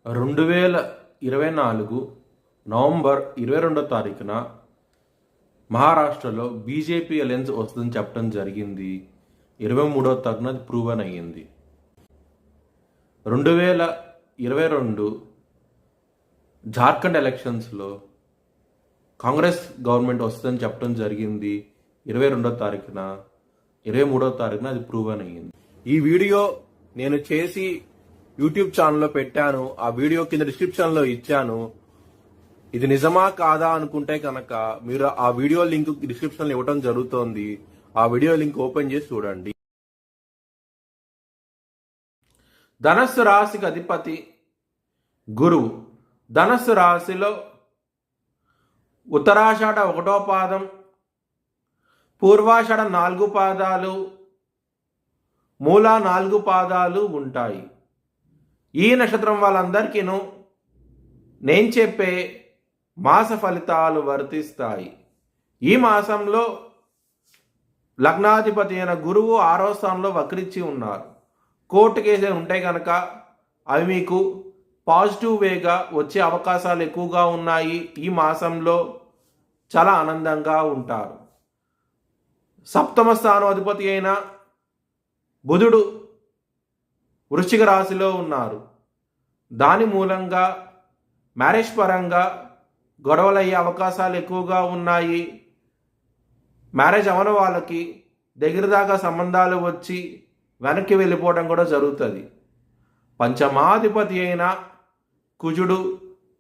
2024 November 22వ తారీఖున మహారాష్ట్రలో BJP alliance వస్తుందని చెప్పడం జరిగింది. 23వ తారీఖున అది ప్రూవన్ అయ్యింది. 2022 జార్ఖండ్ ఎలక్షన్స్లో కాంగ్రెస్ గవర్నమెంట్ వస్తుందని చెప్పడం జరిగింది. 22వ తారీఖున 23వ తారీఖున అది ప్రూవన్ అయ్యింది. ఈ వీడియో నేను చేసి యూట్యూబ్ ఛానల్లో పెట్టాను. ఆ వీడియో కింద డిస్క్రిప్షన్లో ఇచ్చాను. ఇది నిజమా కాదా అనుకుంటే కనుక మీరు ఆ వీడియో లింక్ డిస్క్రిప్షన్లో ఇవ్వడం జరుగుతోంది. ఆ వీడియో లింక్ ఓపెన్ చేసి చూడండి. ధనస్సు రాశికి అధిపతి గురువు. ధనస్సు రాశిలో ఉత్తరాషాఢ 1వ పాదం, పూర్వాషాఢ 4 పాదాలు, మూల 4 పాదాలు ఉంటాయి. ఈ నక్షత్రం వాళ్ళందరికీను నేను చెప్పే మాస ఫలితాలు వర్తిస్తాయి. ఈ మాసంలో లగ్నాధిపతి అయిన గురువు 6వ స్థానంలో వక్రించి ఉన్నారు. కోర్టు కేసులు ఉంటాయి కనుక అవి మీకు పాజిటివ్ వేగా వచ్చే అవకాశాలు ఎక్కువగా ఉన్నాయి. ఈ మాసంలో చాలా ఆనందంగా ఉంటారు. సప్తమ స్థానం అధిపతి అయిన బుధుడు వృశ్చిక రాశిలో ఉన్నారు. దాని మూలంగా మ్యారేజ్ పరంగా గొడవలు అయ్యే అవకాశాలు ఎక్కువగా ఉన్నాయి. మ్యారేజ్ అవన వాళ్ళకి దగ్గర దాకా సంబంధాలు వచ్చి వెనక్కి వెళ్ళిపోవడం కూడా జరుగుతుంది. పంచమాధిపతి అయిన కుజుడు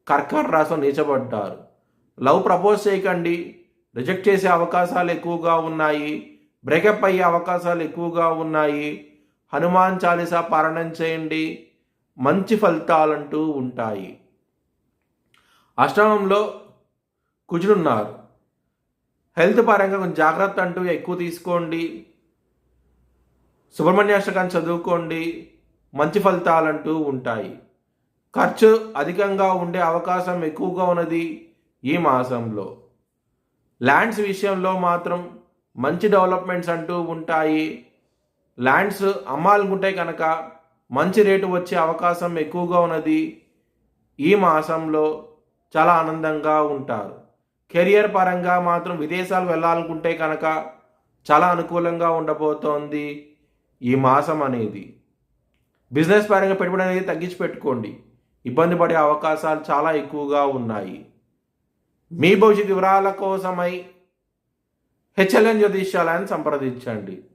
కర్కాట రాశిలో నీచబడ్డారు. లవ్ ప్రపోజ్ చేయకండి, రిజెక్ట్ చేసే అవకాశాలు ఎక్కువగా ఉన్నాయి. బ్రేకప్ అయ్యే అవకాశాలు ఎక్కువగా ఉన్నాయి. హనుమాన్ చాలీసా పారాయణం చేయండి, మంచి ఫలితాలంటూ ఉంటాయి. అష్టమంలో కుజుడున్నారు. హెల్త్ పరంగా కొంచెం జాగ్రత్త అంటూ ఎక్కువ తీసుకోండి. సుబ్రహ్మణ్యాష్టకాన్ని చదువుకోండి, మంచి ఫలితాలంటూ ఉంటాయి. ఖర్చు అధికంగా ఉండే అవకాశం ఎక్కువగా ఉన్నది ఈ మాసంలో. ల్యాండ్స్ విషయంలో మాత్రం మంచి డెవలప్మెంట్స్ అంటూ ఉంటాయి. ల్యాండ్స్ అమ్మాలనుకుంటే కనుక మంచి రేటు వచ్చే అవకాశం ఎక్కువగా ఉన్నది. ఈ మాసంలో చాలా ఆనందంగా ఉంటారు. కెరియర్ పరంగా మాత్రం విదేశాలు వెళ్ళాలనుకుంటే కనుక చాలా అనుకూలంగా ఉండబోతోంది ఈ మాసం అనేది. బిజినెస్ పరంగా పెట్టుబడి అనేది తగ్గించి పెట్టుకోండి, ఇబ్బంది పడే అవకాశాలు చాలా ఎక్కువగా ఉన్నాయి. మీ భవిష్యత్ వివరాల కోసమై హెచ్ఎల్ఎన్ జ్యోతిష్యాలయాన్ని సంప్రదించండి.